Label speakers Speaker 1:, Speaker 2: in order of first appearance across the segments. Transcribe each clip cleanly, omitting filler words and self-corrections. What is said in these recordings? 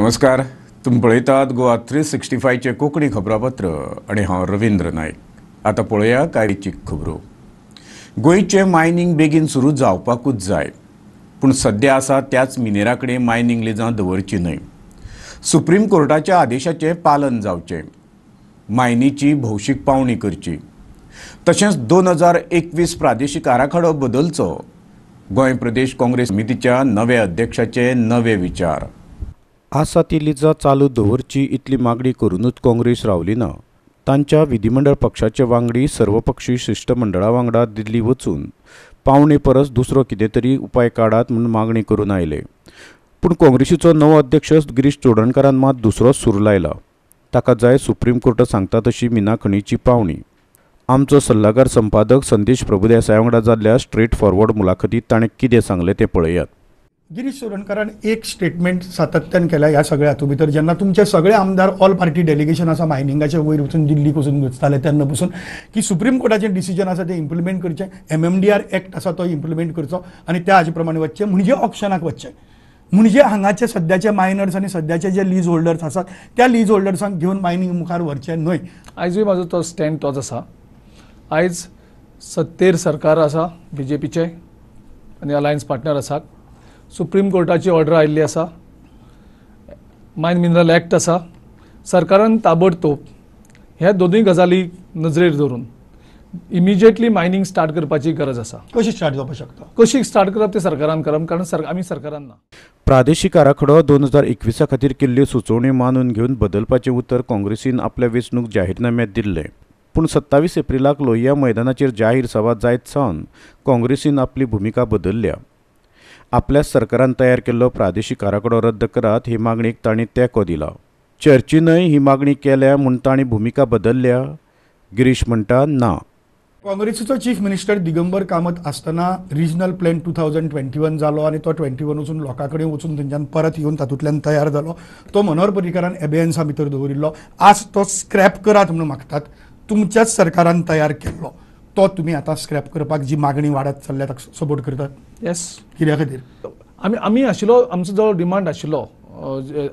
Speaker 1: नमस्कार. तुम्ही पळयतात गोवा 365 चे कोंकणी खबरापत्र आणि हांव रवींद्र नाईक. आता पळया कांय खबरो. गोंयचे मायनिंग बेगीन सुरू जावपाकूच जाय, पूण सध्या आसा त्याच मिनेराकडेन मायनिंग लिजां दवरची न्हय. सुप्रीम कोर्टाच्या आदेशाचें पालन जावचें, मायनीची भौशीक पावणी करची, तशेंच 2021 प्रादेशीक आराखडो बदलचो. गोंय प्रदेश काँग्रेस समितीच्या नव्या अध्यक्षाचे नवे विचार.
Speaker 2: आसा ती लिजां चालू दवरची इतली मागणी करूनच काँग्रेस रावली ना. तांच्या विधिमंडळ पक्षाचे वांगडी सर्वपक्षीय शिष्टमंडळा वांगडा दिल्ली वचून पावणे परस दुसरो कितें तरी उपाय काडात म्हूण मागणी करून आयले. पूण काँग्रेसीचो नवो अध्यक्ष गिरीश चोडणकरान मात दुसरोच सूर लायला. ताका जाय सुप्रीम कोर्ट सांगता तशी मिना खणीची पावणी. आमचो सल्लागार संपादक संदेश प्रभुदेसाय वांगडा जाल्ल्या स्ट्रेट फॉरवर्ड मुलाखतीत ताणें कितें सांगलें तें पळयात.
Speaker 3: गिरीश चोडणकरान एक स्टेटमेंट सातत्यान केला ह्या सगळ्या हातूंत भितर. जेन्ना तुमचे सगळे आमदार ऑल पार्टी डेलिगेशन आसा मायनिंगाचे वयर वचून दिल्लीक वचून वचताले तेन्ना पसून की सुप्रीम कोर्टाचें डिसिजन आसा तें इम्प्लिमेंट करचें, MMDR एक्ट आसा तो इम्प्लिमेंट करचो आनी त्या हाजे प्रमाणे वचचें, म्हणजे ऑप्शनाक वचचें. म्हणजे हांगाचे सद्याचे मायनर्स आनी सद्याचे जे लीज होल्डर्स आसात त्या लीज होल्डर्सांक घेवन मायनिंग मुखार व्हरचें न्हय.
Speaker 4: आयजूय म्हाजो तो स्टँड तोच आसा. आयज सत्तेर सरकार आसा BJPचे आनी अलायन्स पार्टनर आसात. सुप्रीम कोर्टाची ऑर्डर आयिल्ली आसा, मायन मिनरल एक्ट आसा. सरकारान ताबडतोब ह्या दोनूय गजाली नजरेर दवरून इमिजिएटली मायनिंग स्टार्ट करपाची गरज आसा.
Speaker 3: कशी स्टार्ट जावपाक शकता,
Speaker 4: कशी स्टार्ट करप ते सरकारान करप, कारण आमी सरकारान ना.
Speaker 2: प्रादेशीक आराखडो 2021 खातीर केल्ल्यो सुचोवण्यो मानून घेवन बदलपाचें उतर काँग्रेसीन आपल्या वेंचणूक जाहीरनाम्यांत दिल्लें. पूण 27 एप्रिलाक लोहिया मैदानाचेर जाहीर सभा जायत सावन काँग्रेसीन आपली भुमिका बदलल्या. आपल्या सरकारान तयार केल्लो प्रादेशीक आराखडो रद्द करात ही मागणीक तांणी तेंको दिला. चर्चीनय ही मागणी केल्या म्हूण तांणी भुमिका बदलल्या. गिरीश म्हणटा ना.
Speaker 3: काँग्रेसीचो चीफ मिनिस्टर दिगंबर कामत आसतना रिजनल प्लॅन 2021 जालो आनी तो 21 वचून लोकां कडेन वचून थंयच्यान परत येवन तातूंतल्यान तयार जालो. तो मनोहर पर्रीकारान एबेन्सा भितर दवरिल्लो. आज तो स्क्रॅप करात म्हणून मागतात. तुमच्याच सरकारान तयार केल्लो तो तुमी आतां स्क्रॅप करपाक जी मागणी वाडत चल्ल्या ताका सपोर्ट करतात.
Speaker 4: येस,
Speaker 3: कित्या खातीर?
Speaker 4: आमी आशिल्लो आमचो जो डिमांड आशिल्लो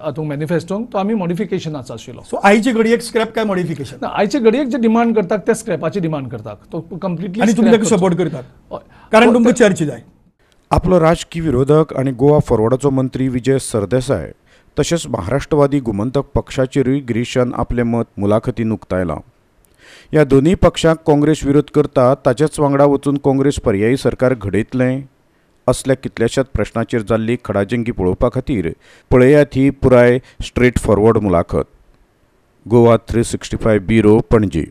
Speaker 4: हातूंत मॅनिफेस्टोंत तो आमी मॉडिफिकेशनाचो आशिल्लो.
Speaker 3: सो आयचे घडयेक स्क्रॅप काय मॉडिफिकेशन?
Speaker 4: आयचे घडयेक जे डिमांड करतात ते स्क्रॅपाची डिमांड करतात. तो कंप्लिटली
Speaker 3: आनी तुमी ताका सपोर्ट करतात कारण तुमकां चर्चा जाय.
Speaker 2: आपलो राजकीय विरोधक आनी गोवा फॉरवर्डाचो मंत्री विजय सरदेसाय तशेंच महाराष्ट्रवादी गोमंतक पक्षाचेरूय गिरीशान आपलें मत मुलाखतीन उक्तायलां. ह्या दोनूय पक्षांक काँग्रेस विरोध करता ताच्याच वांगडा वचून काँग्रेस पर्यायी सरकार घडयतलें असल्या कितल्याशाच प्रश्नाचेर जाल्ली खडाजंगी पळोवपा खातीर पळयात ही पुराय स्ट्रेट फॉरवर्ड मुलाखत. गोवा 365 ब्युरो, पणजी.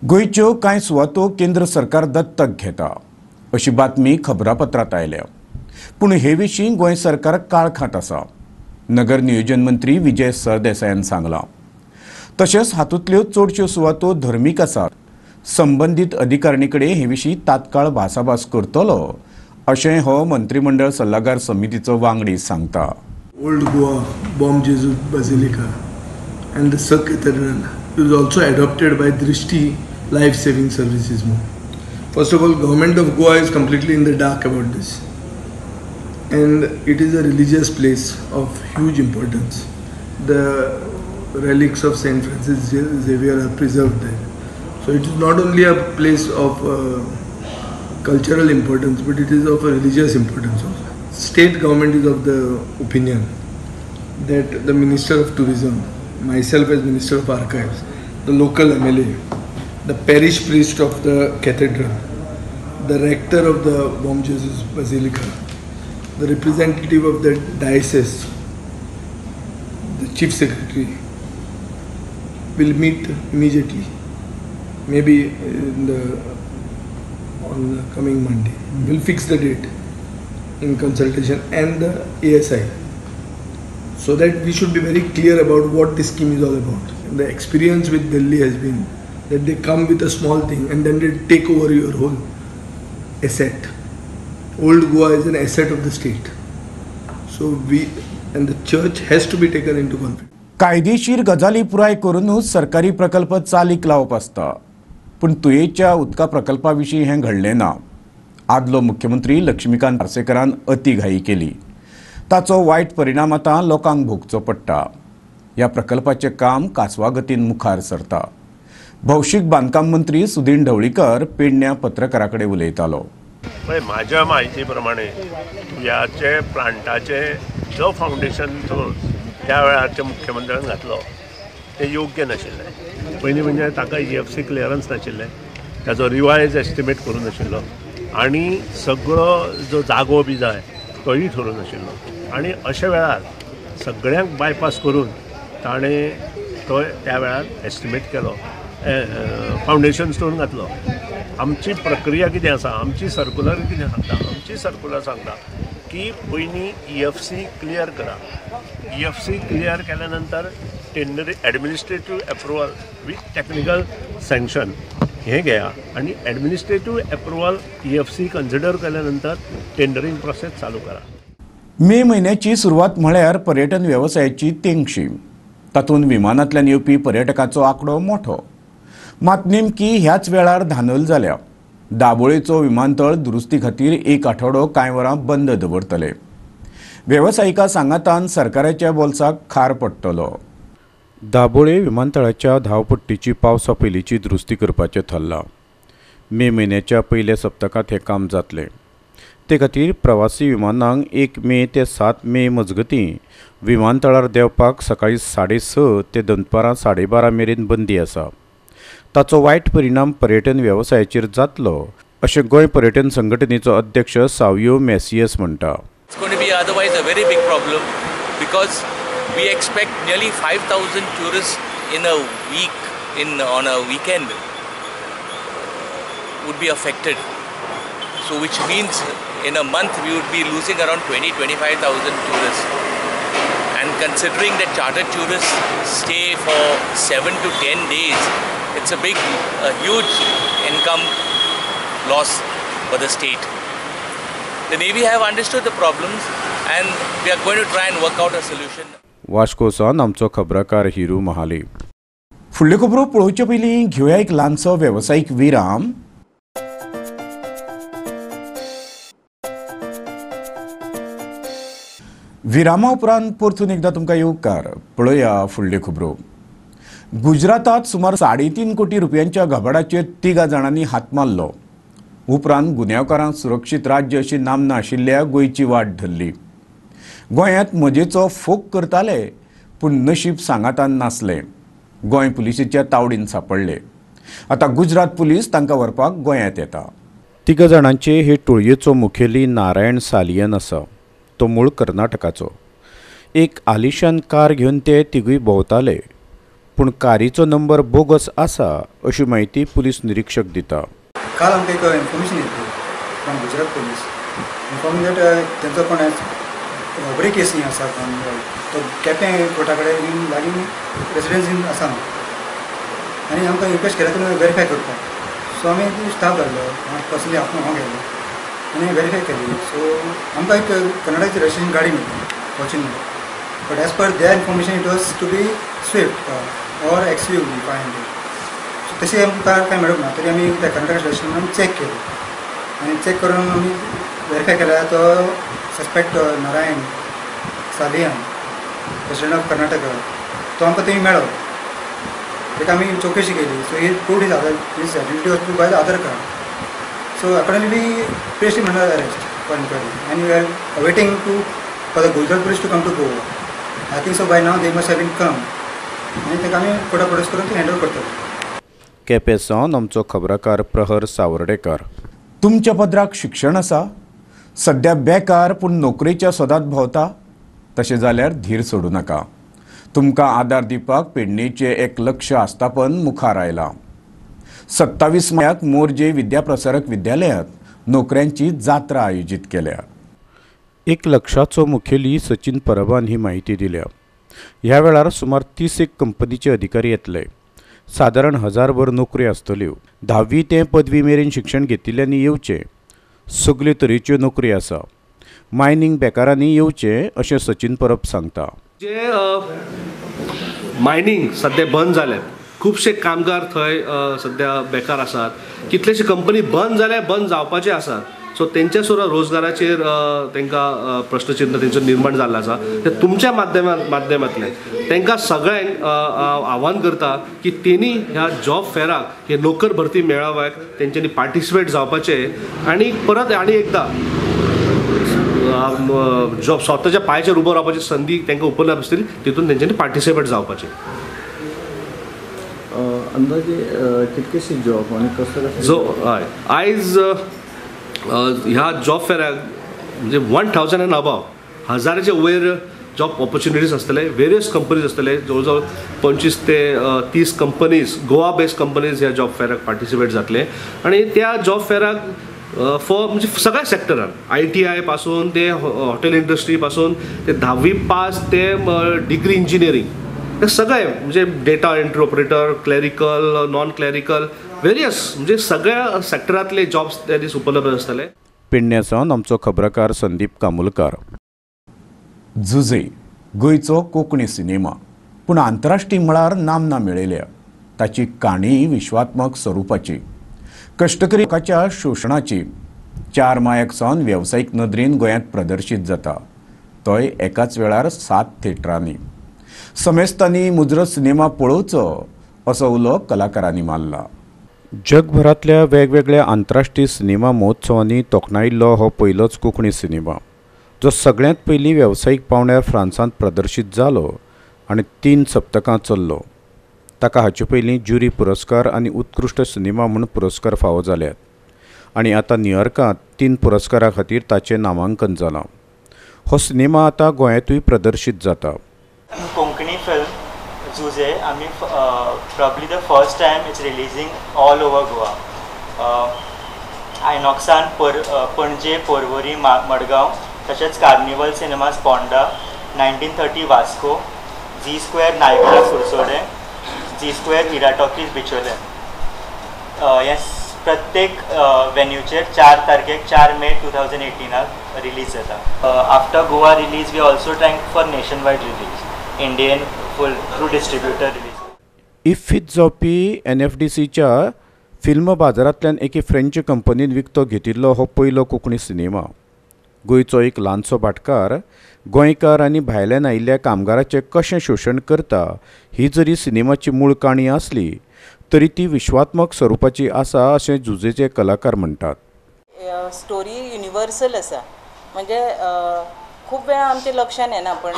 Speaker 1: गोंयच्यो कांय सुवातो केंद्र सरकार दत्तक घेता अशी बातमी खबरापत्रांत आयल्या. पूण हे विशीं गोंय सरकार काळखांत आसा. नगर नियोजन मंत्री विजय सरदेसायान सांगलां. तशेंच हातूंतल्यो चडश्यो सुवातो धर्मीक आसात. संबंदीत अधिकारिणी कडेन हे विशीं तात्काळ भासाभास करतलो अशें हो मंत्रिमंडळ सल्लागार समितीचो वांगडी सांगता.
Speaker 5: Old Goa Bomb Jesus Basilica and the Cathedral is also adopted by Drishti Life Saving Services. First of all, government of Goa is completely in the dark about this, and it is a religious place of huge importance. The relics of Saint Francis Xavier are preserved there. So it is not only a place of cultural importance, but it is of a religious importance also. State government is of the opinion that the Minister of Tourism, myself as Minister of Archives, the local MLA, the parish priest of the cathedral, the rector of the Bomb Jesus Basilica, the representative of the diocese, the chief secretary will meet immediately, maybe on the coming Monday. We'll fix the date in consultation and the ASI, so that we should be very clear about what this scheme is all about. The experience with Delhi has been that they come with a small thing and then they take over your whole asset. Old Goa is an asset of the state, so the church has to be taken into confidence.
Speaker 1: कायदेशीर गजाली पुराय करूनच सरकारी प्रकल्प चालीक लावप आसता. पूण तुयेच्या उदका प्रकल्पा विशीं हें घडलें ना. आदलो मुख्यमंत्री लक्ष्मीकांत पार्सेकरान अतिघाई केली. ताचो वायट परिणाम आतां लोकांक भोगचो पडटा. ह्या प्रकल्पाचें काम कासवा गतीन मुखार सरता. भौशीक बांदकाम मंत्री सुदीन ढवळीकर पेडण्या पत्रकारा कडेन उलयतालो.
Speaker 6: माझ्या माहिती प्रमाणे ह्याचे प्लांटाचे जो फाउंडेशन त्या वेळारच्या मुख्यमंत्र्यान घातलो ते योग्य नाशिल्लें. पयलीं म्हणजे ताका EFC क्लियरन्स नाशिल्लें, ताचो रिवायज एस्टिमेट करूं नाशिल्लो आनी सगळो जो जागो बी जाय तोय ठरूं नाशिल्लो. आनी अशा वेळार सगळ्यांक बायपास करून ताणें तो त्या वेळार एस्टिमेट केलो, फाउंडेशन स्टोन घातलो. आमची प्रक्रिया कितें आसा, आमची सर्कुलर कितें सांगता, आमची सर्कुलर सांगता की पयलीं EFC क्लियर करा. EFC क्लियर केल्या नंतर tender administrative approval with technical sanction हे घेया आनी एडमिनिस्ट्रेटिव्ह एप्रुवल EFC कन्सिडर केल्या नंतर टेंडरींग प्रोसेस चालू करा.
Speaker 1: मे म्हयन्याची सुरवात म्हळ्यार पर्यटन वेवसायाची तेंगशी. तातूंत विमानांतल्यान येवपी पर्यटकांचो आंकडो मोठो. मात नेमकी ह्याच वेळार धांदल जाल्या. दाबोळेचो विमानतळ दुरुस्ती खातीर एक आठवडो कांय वरां बंद दवरतले. वेवसायिका सांगातान सरकाराच्या बोल्साक खार पडटलो.
Speaker 2: दाबोळे विमानतळाच्या धावपट्टीची पावसा पयलींची दुरुस्ती करपाचें थारलां. मे म्हयन्याच्या पयल्या सप्तकांत हें काम जातलें. ते खातीर प्रवासी विमानांक 1 मे ते 7 मे मजगतीं विमानतळार देंवपाक सकाळीं 6:30 ते दनपारां 12:30 मेरेन बंदी आसा. ताचो वायट परिणाम पर्यटन वेवसायाचेर जातलो अशें गोंय पर्यटन संघटनेचो अध्यक्ष सावियो मॅसियस म्हणटा.
Speaker 7: It's going to be otherwise a very big problem because we expect nearly 5,000 tourists in a week, on a weekend would be affected. So which means in a month we would be losing around 20-25,000 tourists. And considering that chartered tourists stay for 7 to 10 days, it's a huge income loss for the state. The Navy have understood the problems and we are going to try and work out a solution.
Speaker 2: वास्कोसान आमचो खबराकार हिरू महाले.
Speaker 1: फुडल्यो खबरो पळोवचे पयलीं घेवया एक ल्हानसो वेवसायीक विराम. विरामा उपरांत परतून एकदां तुमकां येवकार. पळोवया फुडल्यो खबरो. गुजरातात सुमार 3.5 कोटी रुपयांच्या घबाडाचेर 3 जाणांनी हात मारलो. उपरांत गुन्यांवकारांक सुरक्षीत राज्य अशी नामना आशिल्ल्या गोंयची वाट धरली. गोंयांत मजेचो फोग करताले पूण नशीब सांगातान नासलें. गोंय पुलिसेच्या तावडीन सांपडले. आतां गुजरात पुलीस तांकां व्हरपाक गोंयांत येता.
Speaker 2: 3 जाणांचे हे टोळयेचो मुखेली नारायण सालियन आसा. तो मूळ कर्नाटकाचो. एक आलिशान कार घेवन ते तिगूय भोंवताले पूण कारीचो नंबर बोगस आसा अशी माहिती पुलीस निरीक्षक दिता.
Speaker 8: काल आमकां एक इन्फॉर्मेशन येतली from Gujarat police informing that तेंचो कोण रॉबरी केस न्ही आसा तो केपें कोर्टा कडेन लागीं रेसिडेन्सीन आसा आनी आमकां रिक्वेस्ट केल्या तुमी वेरीफाय करपाक. सो आमी स्टाफ धाडलो पर्सनली हांव गेलो आनी वेरीफाय केली. सो आमकां एक कन्नडाची रजिस्ट्रेशन गाडी मेळ्ळी Fortuner. But as per their information it was to be Swift or XUV 500. तशी आमकां कांय मेळूंक ना. तरी आमी त्या कर्नाटक रजिस्ट्रेशन चॅक केलें आनी चॅक करून आमी वेरीफाय केल्यार तो suspect Narayan Salian president of Karnataka तो आमकां थंय मेळ्ळो. ताका आमी चवकशी केली. So he proved his identity was by the Aadhaar card. So accordingly we placed him under arrest for inquiry आनी we are awaiting for the Gujarat police to come to Goa. I think so by now they must have been come आनी ताका आमी Carta produce करून ती hand over करतले.
Speaker 2: केपेंसावन आमचो खबराकार प्रहर सावर्डेकार.
Speaker 1: तुमच्या पदराक शिक्षण आसा, सध्या बेकार पूण नोकरेच्या सोदात भोंवता, तशें जाल्यार धीर सोडूं नाका. तुमकां आदार दिवपाक पेडणेचें एक लक्ष आस्थापन मुखार आयलां. 27 मायाक मोरजे विद्याप्रसारक विद्यालयांत नोकऱ्यांची जात्रा आयोजीत केल्या.
Speaker 2: एक लक्षाचो मुखेली सचिन परबान ही माहिती दिल्या. ह्या वेळार सुमार 30 कंपनीचे अधिकारी येतले. सादारण 1000 भर नोकरी आसतल्यो. 10वी ते पदवी मेरेन शिक्षण घेतिल्ल्यांनी येवचें. सगल्यो तरेच्यो नोकरी आसा. मायनिंग बेकारांनी येवचें अशें सचिन परब सांगता.
Speaker 9: जे मायनिंग सध्या बंद जाल्यात, खुबशे कामगार थंय सध्या बेकार आसात. कितलेशे कंपनी बंद जाल्या, बंद जावपाचे आसात. सो तेंच्या सुद्दां रोजगाराचेर तांकां प्रश्नचिन्ह तेंचो निर्माण जाल्लो आसा. ते तुमच्या माध्यमांतल्यान तांकां सगळ्यांक आव्हान करता की तेणी ह्या जॉब फेराक हे नोकर भरती मेळाव्याक तेंच्यांनी पार्टिसिपेट जावपाचें आनी परत आनी एकदां जॉब स्वताच्या पांयाचेर उबो रावपाची संदी तांकां उपलब्ध आसतली तितून तेंच्यांनी पार्टिसिपेट जावपाचें.
Speaker 10: अंदाजे कितकेशे जॉब आनी कसो
Speaker 9: जो हय आयज ह्या जॉब फेराक म्हणजे 1000 एंड अबाव 1000चे वयर जॉब ऑपॉर्च्युनिटीज आसतले. वेरियस कंपनीज आसतले. जवळ जवळ 25 ते 30 कंपनीज गोवा बेस्ड कंपनीज ह्या जॉब फेराक पार्टिसिपेट जातले आनी त्या जॉब फेराक म्हणजे सगळ्या सेक्टरान ITI पासून ते हॉटेल इंडस्ट्री पासून ते 10वी पास ते डिग्री इंजिनियरींग हे सगळे म्हणजे data entry operator clerical non clerical various म्हणजे सगळ्या सेक्टरांतले जॉब्स त्या दीस उपलब्ध आसतले.
Speaker 2: पेडण्यासावन आमचो खबराकार संदीप कामुलकार.
Speaker 1: झुजे गोंयचो कोंकणी सिनेमा पूण आंतरराष्ट्रीय मळार नामना मेळयल्या. ताची काणी विश्वात्मक स्वरुपाची कश्टकरी लोकांच्या शोशणाची 4 मायाक सावन वेवसायीक नदरेन गोंयांत प्रदर्शीत जाता. तोय एकाच वेळार 7 थिएटरांनी. समेस्तांनी मुजरत सिनेमा पळोवचो असो उलो कलाकारांनी मारला.
Speaker 2: जगभरातल्या वेगवेगळ्या आंतरराष्ट्रीय सिनेमा महोत्सवांनी तोखणायिल्लो हो पयलोच कोंकणी सिनेमा जो सगळ्यांत पयलीं वेवसायीक पावंड्यार फ्रांसांत प्रदर्शीत जालो आनी 3 सप्तकां चल्लो. ताका हाचे पयलीं ज्युरी पुरस्कार आनी उत्कृश्ट सिनेमा म्हूण पुरस्कार फावो जाल्यात आनी आतां न्यूयॉर्कांत 3 पुरस्कारां खातीर ताचें नामांकन जालां. हो सिनेमा आतां गोंयांतूय प्रदर्शीत जाता.
Speaker 11: कोंकणी फिल्म झुजे आमी probably the first time it's releasing all over Goa. आयनॉक्सान पणजे पर्वरी मडगांव तशेंच carnival cinemas Ponda 1930 Vasco G square Niagara Curchorem G square Hira talkies Bicholim हे प्रत्येक वेन्यूचेर 4 तारखेक 4 मे 2018 रिलीज जाता. After Goa release we also trying for nation wide release Indian full through distributor release.
Speaker 2: इफ्फीत जावपी NFDCच्या फिल्म बाजारांतल्यान एके फ्रेंच कंपनीन विकतो घेतिल्लो हो पयलो कोंकणी सिनेमा. गोंयचो एक ल्हानसो भाटकार गोंयकार आनी भायल्यान आयिल्ल्या कामगाराचें कशें शोशण करता ही जरी सिनेमाची मूळ काणी आसली तरी ती विश्वात्मक स्वरुपाची आसा अशें झुजेचे कलाकार म्हणटात.
Speaker 12: स्टोरी युनिवर्सल आसा म्हणजे खूब वेळा आमच्या लक्षान येना पण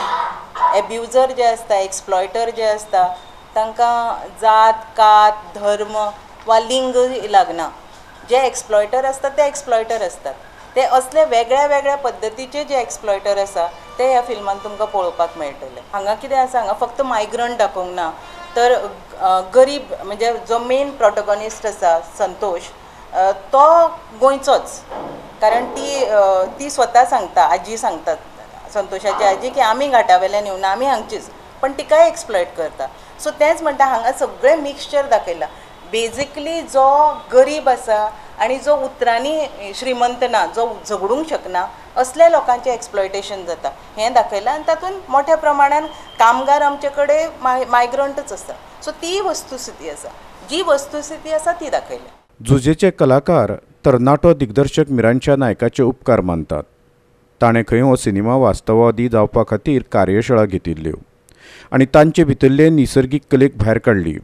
Speaker 12: एब्युजर जे आसता एक्सप्लॉयटर जे आसता तांकां जात कात धर्म वा लिंग लागना. जे एक्सप्लॉयटर आसता ते एक्सप्लॉयटर आसतात. ते असले वेगळ्या वेगळ्या पद्दतीचे जे एक्सप्लॉयटर आसा ते ह्या फिल्मान तुमकां पळोवपाक मेळटले. हांगा कितें आसा हांगा फक्त मायग्रंट दाखोवंक ना तर गरीब म्हणजे जो मेन प्रोटोगॉनिस्ट आसा संतोष तो गोंयचोच. कारण ती स्वता सांगता आजी सांगता संतोषाची आजी की आमी घाटावेल्यान येवना आमी हांगचीच पण तिकाय एक्सप्लॉयट करता. सो तेंच म्हणटा हांगा सगळें मिक्सचर दाखयलां. बेजिकली जो गरीब आसा आनी जो उतरांनी श्रीमंत ना जो झगडूंक शकना असल्या लोकांचें एक्सप्लॉयटेशन जाता हें दाखयलां आनी तातूंत मोठ्या प्रमाणान कामगार आमचे कडेन मायग्रंटच आसा. सो ती वस्तुस्थिती आसा जी वस्तुस्थिती आसा ती दाखयल्या.
Speaker 2: झुजेचे कलाकार तरणाटो दिग्दर्शक मिरांच्या नायकाचे उपकार मानतात. ताणें खंय हो सिनेमा वास्तववादी जावपा खातीर कार्यशाळा घेतिल्ल्यो आनी तांचे भितरले निसर्गीक कलेक भायर काडली.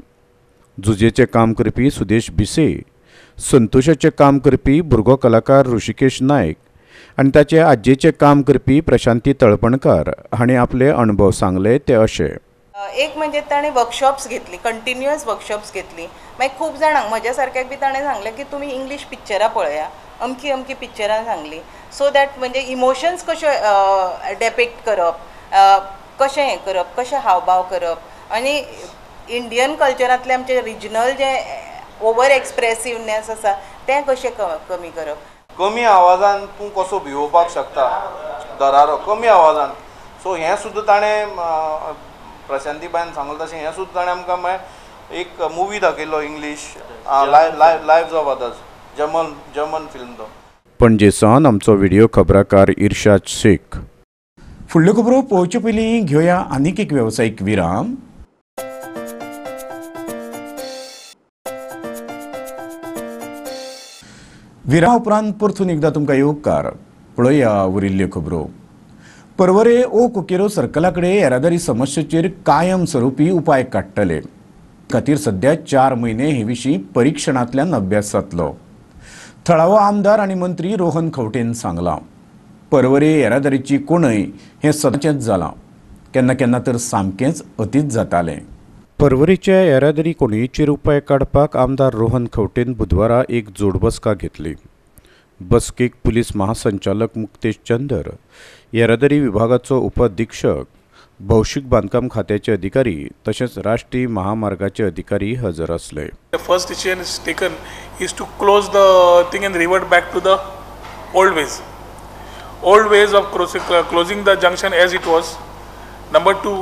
Speaker 2: झुजेचे काम करपी सुदेश भिसे, संतोषाचें काम करपी भुरगो कलाकार ऋषिकेश नायक आनी ताचे आज्जेचें काम करपी प्रशांती तळपणकार हांणी आपले अणभव सांगले ते अशे.
Speaker 12: एक म्हणजे ताणें वर्कशॉप्स घेतली कंटिन्युअस वर्कशॉप्स घेतली. मागीर खूब जाणांक म्हज्या सारक्याक बी ताणें सांगलें की तुमी इंग्लीश पिक्चरां पळया अमकी अमकी पिक्चरां सांगली सो दॅट म्हणजे इमोशन्स कशे डेपिक्ट करप कशें हें करप कशें हावभाव करप आनी इंडियन कल्चरांतले आमचे रिजनल जे ओवर एक्सप्रेसिवनेस आसा तें कशें कमी करप.
Speaker 13: कमी आवाजान तूं कसो भिवोवपाक शकता दरारो कमी आवाजान. सो हें सुद्दां ताणें प्रशांतीबाईन सांगलें तशें हें सुद्दां ताणें आमकां एक मुवी दाखयलो English lives of others German film तो.
Speaker 2: पणजेसान आमचो व्हिडिओ खबराकार इर्शाद शेख.
Speaker 1: फुडल्यो खबरो पळोवचे पयलीं घेवया आनीक एक वेवसायीक विराम. विरामा उपरांत परतून एकदा तुमकां येवकार. पळोवया उरिल्ल्यो खबरो. पर्वरे ओ कोकेरो सर्कला कडेन येरादारी समस्येचेर कायम स्वरुपी उपाय काडटले. खातीर सध्या 4 म्हयने हे विशीं परीक्षणांतल्यान अभ्यास जातलो. थळावो आमदार आनी मंत्री रोहन खंवटेन सांगलां. पर्वरे येरादारीची कोणय हें सदांचेंच जालां. केन्ना केन्ना तर सामकेंच अतीच जातालें.
Speaker 2: पर्वरीच्या येरादारी कोणयेचेर उपाय काडपाक आमदार रोहन खंवटेन बुधवारा एक जोड बसका घेतली. बसकेक पुलीस महासंचालक मुक्तेश चंदर, येरादारी विभागाचो उपअधीक्षक, भौशीक बांदकाम खात्याचे अधिकारी तशेंच राष्ट्रीय महामार्गाचे अधिकारी हजर आसले.
Speaker 14: The first decision is taken is to close the thing and revert back to the old ways of closing the junction as it was. Number 2,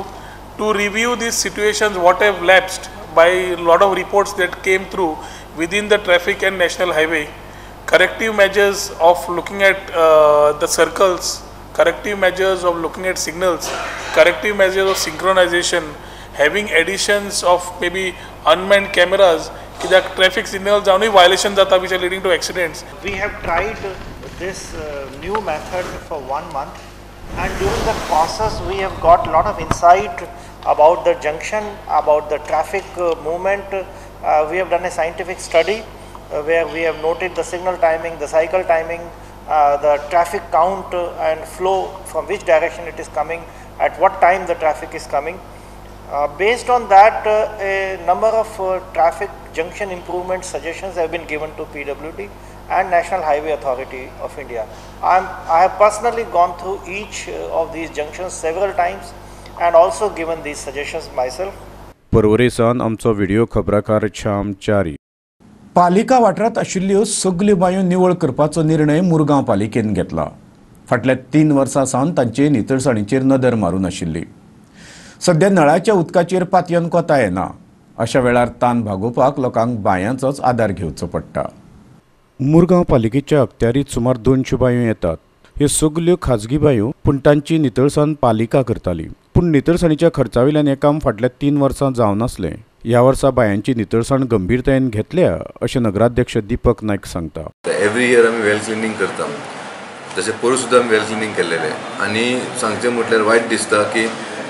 Speaker 14: to review these situations what have lapsed by a lot of reports that came through within the traffic and national highway, corrective measures of looking at the circles, corrective measures of looking at signals, corrective measures of synchronization, having additions of maybe unmanned cameras, कित्याक traffic signals जावनूय violation जाता which are leading to accidents.
Speaker 15: We have tried this new method for 1 month, and during the process we have got a lot of insight about the junction, about the traffic movement. We have done a scientific study where we have noted the signal timing, the cycle timing, the traffic count and flow, from which direction it is coming, at what time the traffic is coming. Based on that, a number of traffic junction improvement suggestions have been given to PWD and National Highway Authority of India. I have personally gone through each of these junctions several times and also given these suggestions myself.
Speaker 2: पर्वरेसान आमचो video खबराकार Shyam Chari.
Speaker 1: पालिका वाठारांत आशिल्ल्यो सगल्यो बांयो निवळ करपाचो निर्णय मुरगांव पालिकेन घेतला. फाटल्या 3 वर्सां सावन तांचे नितळसाणीचेर नदर मारून आशिल्ली. सध्या नळाच्या उदकाचेर पातयन कोता येना. अशा वेळार ताण भागोवपाक लोकांक बांयांचोच आदार घेवचो पडटा. मुरगांव पालिकेच्या अखत्यारीत सुमार 200 बांयो येतात. ह्यो सगल्यो खाजगी बांयो, पूण तांची नितळसाण पालिका करताली. पूण नितळसाणीच्या खर्चावयल्यान हें काम फाटल्या 3 वर्सां जावन आसलें. ह्या वर्सा बांयांची नितळसाण गंभीरतायेन घेतल्या अशें नगराध्यक्ष दीपक नायक सांगता.
Speaker 16: एवरी इयर आमी वेल क्लिनिंग करता. तशें पोरू सुद्दां आमी वेल क्लिनिंग केल्लेलें. आनी सांगचें म्हटल्यार वायट दिसता की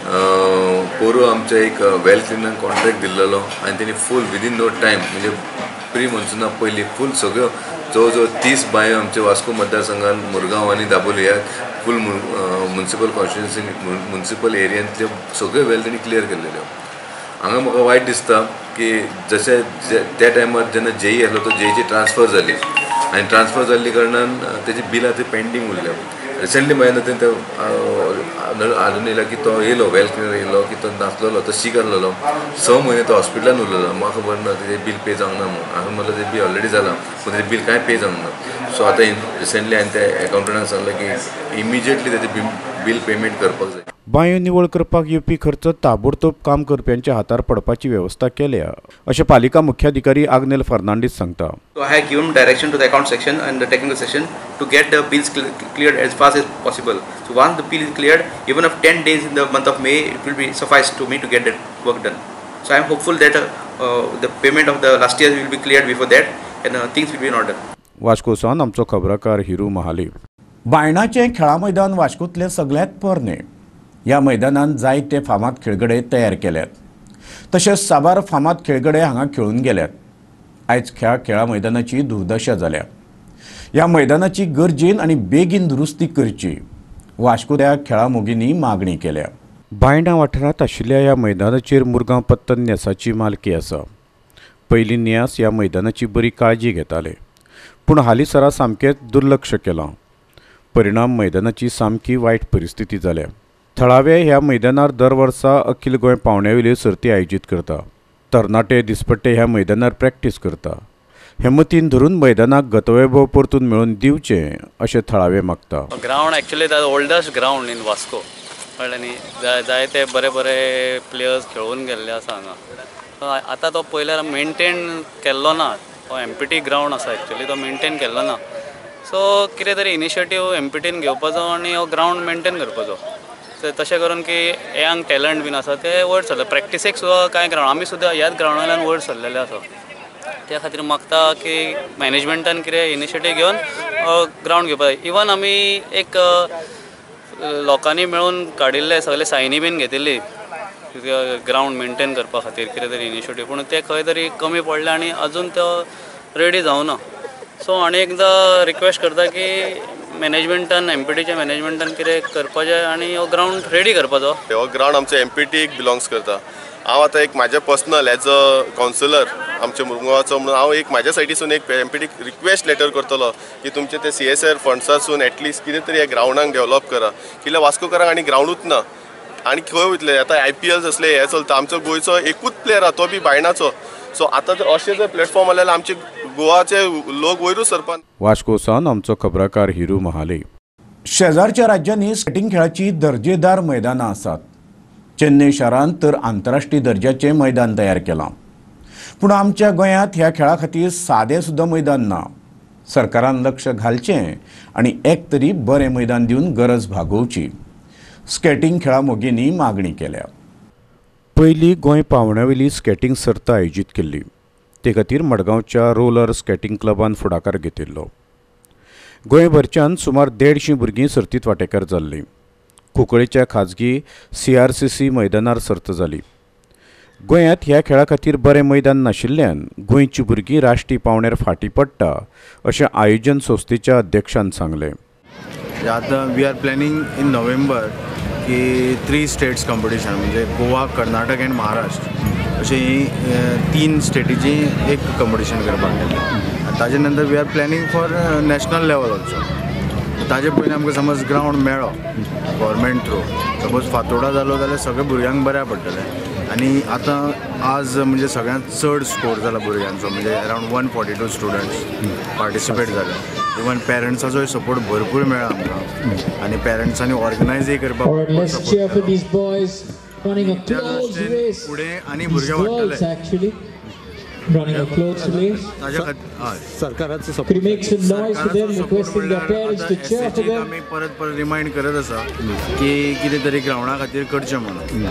Speaker 16: पोरू आमचे एक वेल क्लिनर कॉन्ट्रॅक्ट दिल्लो आनी तेणी फूल विदीन नो टायम म्हणजे प्री मॉन्सुना पयलीं फूल सगळ्यो जवळ जवळ 30 बांयो आमच्या वास्को मतदारसंघान मुरगांव आनी दाबोली ह्या फूल म्युनिसिपल कॉन्स्टिट्युन्सी म्युनिसिपल एरियांतल्यो सगळ्यो वेल तेणी क्लियर केल्ल्यो. हांगा म्हाका वायट दिसता की जशें त्या टायमार जेन्ना जेई आसलो तो जेईची ट्रान्सफर जाली आनी ट्रान्सफर जाल्ली कारणान तेजी बिलां ती पेंडींग उरल्या. रिसेंटली मागीर तें आजून येयला की तो येयलो वेल क्लिनर येयलो की तो नासलेलो तो शीक आसलेलो 6 म्हयने तो हॉस्पिटलान उरलेलो. म्हाका खबर ना तेजें बील पे जावंक ना म्हणून. हांवें म्हणलें तेजें बील ऑलरेडी जालां पूण तेजें बील कांय पे जावंक ना. सो आतां रिसेंटली हांवें त्या एकावंटंटान सांगलें की इमिजिएटली तेजें बील पेमेंट करपाक जाय.
Speaker 2: बांयो निवळ करपाक येवपी खर्च ताबडतोब काम करप्यांच्या हातार पडपाची वेवस्था केल्या अशें पालिका मुख्याधिकारी आग्नेल फर्नांडीस सांगता.
Speaker 17: So I have given direction to the account section and the technical section to get the bills cleared as fast as possible. So once the bill is cleared, even if 10 days in the month of May, it will be suffice to me to get that work done. So I am hopeful that the payment of the last year will be cleared before that and things will be in order.
Speaker 2: वास्कोसान आमचो खबराकार हिरू महाले.
Speaker 1: बायणाचें खेळा मैदान वास्कोंतलें सगळ्यांत पोरणें. ह्या मैदानांत जायते फामाद खेळगडे तयार केल्यात. तशेंच साबार फामाद खेळगडे हांगा खेळून गेल्यात. आयज खेळा मैदानाची दुर्दशा जाल्या. ह्या मैदानाची गरजेन आनी बेगीन दुरुस्ती करची वास्कोच्या खेळा मोगींनी मागणी केल्या. बायणा वाठारांत आशिल्ल्या ह्या मैदानाचेर मुरगांव पत्तन न्यासाची मालकी आसा. पयलीं न्यास ह्या मैदानाची बरी काळजी घेताले पूण हालींसरा सामकेंच दुर्लक्ष केलां. परिणाम मैदानाची सामकी वायट परिस्थिती जाल्या. थळावे ह्या मैदानार दर वर्सा अखिल गोंय पावंड्यावेल्यो सर्ती आयोजीत करता. तरणाटे दिसपट्टे ह्या मैदानार प्रॅक्टीस करता. हे मतीन धरून मैदानाक गतवैभव परतून मेळोवन दिवचें अशें थळावे मागता.
Speaker 18: Ground actually the oldest ground in Vasco कळ्ळें न्ही. जायते बरे बरे प्लेयर्स खेळून गेल्ले आसा हांगा. आतां तो पयल्यार मेनटेन केल्लो ना. तो एम्पिटी ग्रावंड आसा एक्चुअली तो मेनटेन केल्लो ना. सो कितें तरी इनिशिएटीव एम्पिटीन घेवपाचो आनी हो ग्रावंड मेनटेन करपाचो. तशें करून की यंग टॅलंट बीन आसा ते वयर सरले. प्रॅक्टिसेक सुद्दां कांय ग्रावंड आमी सुद्दां ह्याच ग्रावंडांतल्यान वयर सरलेले आसा. त्या खातीर मागता की मॅनेजमेंटान कितें इनिशिएटीव घेवन ग्रावंड घेवपाक जाय. इवन आमी एक लोकांनी मेळून काडिल्ले सगळे सायनी बीन घेतिल्ली ग्रावंड मेंटेन करपा खातीर कितें तरी इनिशिएटीव, पूण ते खंय तरी कमी पडले आनी अजून तो रेडी जावना. सो आनी एकदां रिक्वेस्ट करता की मॅनेजमेंटान MPTच्या मॅनेजमेंटान कितें करपाचें आनी हो ग्रावंड रेडी करपाचो.
Speaker 19: हो ग्रावंड आमच्या MPTक बिलोंग्स करता. हांव आतां एक म्हाजें पर्सनल एज अ कावन्सिलर आमच्या मुरगांवाचो म्हणून हांव एक म्हाज्या सायडीसून एक MPTक रिक्वेस्ट लेटर करतलो की तुमचे ते CSR फंड्सासून एटलिस्ट कितें तरी ह्या ग्रावंडाक डेवलप करा. कित्याक वास्कोकारांक आनी ग्रावंडूच ना आनी खंय वयतले. आतां IPL असले हे चलता, आमचो गोंयचो एकूच प्लेयर आहा तो बी भायणाचो. सो आतां जर अशें जर प्लॅटफॉर्म आसल्यार आमचे गोवाचे लोक वयरूच सरपान.
Speaker 2: वास्कोसान आमचो खबराकार हिरू महाले.
Speaker 1: शेजारच्या राज्यांनी स्केटिंग खेळाची दर्जेदार मैदानां आसात. चेन्नई शारांत तर आंतरराष्ट्रीय दर्जाचें मैदान तयार केलां. पूण आमच्या गोंयांत ह्या खेळा खातीर सादें सुद्दां मैदान ना. सरकारान लक्ष घालचें आनी एक तरी बरें मैदान दिवन गरज भागोवची, स्केटिंग खेळा मोगींनी मागणी केल्या.
Speaker 2: पयलीं गोंय पावंड्यावेली स्केटिंग सर्त आयोजीत केल्ली. ते खातीर मडगांवच्या रोलर स्केटिंग क्लबान फुडाकार घेतिल्लो. गोंयभरच्यान सुमार 150 भुरगीं सर्तींत वांटेकार जाल्लीं. कुंकळेच्या खाजगी CRCC मैदानार सर्त जाली. गोंयांत ह्या खेळा खातीर बरें मैदान नाशिल्ल्यान गोंयचीं भुरगीं राष्ट्रीय पावंड्यार फाटीं पडटा अशें आयोजन संस्थेच्या अध्यक्षान सांगलें.
Speaker 20: आतां we are planning in November की 3 स्टेट्स कॉम्पिटिशन म्हणजे गोवा, कर्नाटक एंड महाराष्ट्र अशें ही 3 स्टेटीची एक कॉम्पिटिशन करपाक गेलें. ताजे नंतर we are planning for national level also. ताजे पयलीं आमकां समज ग्रावंड मेळ्ळो गव्हर्मेंट थ्रू, सपोज फातोडा जालो जाल्यार सगळ्या भुरग्यांक बऱ्या पडटलें. आनी आतां आज म्हणजे सगळ्यांत चड स्कोर जाला भुरग्यांचो, म्हणजे अरावंड 142 स्टुडंट्स पार्टिसिपेट जाले. इवन पेरंट्साचोय सपोर्ट भरपूर मेळ्ळा आमकां आनी पेरंट्सांनी ऑर्गनायजूय करपाक फुडें आनी भुरगे वाडटले. सरकाराचो आमी परत रिमाइंड करत आसा की कितें तरी ग्रावंडा खातीर करचें म्हणून.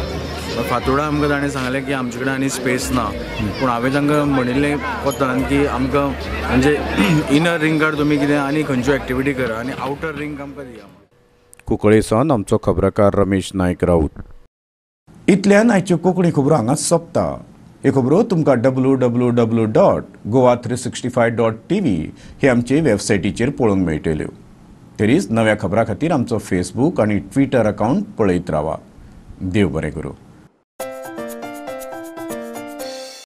Speaker 20: फातोडा आमकां ताणें सांगलें की आमचे कडेन आनी स्पेस ना, पूण हांवें तांकां म्हणिल्लें कोतान की आमकां म्हणजे इनर रिंगार तुमी कितें आनी खंयच्यो एक्टिविटी करा आनी आउटर रिंग आमकां दिया.
Speaker 2: कुंकळेसान आमचो खबराकार रमेश नायक राऊत.
Speaker 1: इतल्यान आयच्यो कोंकणी खबरो हांगाच सोंपता. हे खबरो तुमकां www.goa365.tv हे आमचे वेबसायटीचेर पळोवंक मेळटल्यो. तरीच नव्या खबरां खातीर आमचो फेसबूक आनी ट्विटर अकावंट पळयत रावा. देव बरें करूं.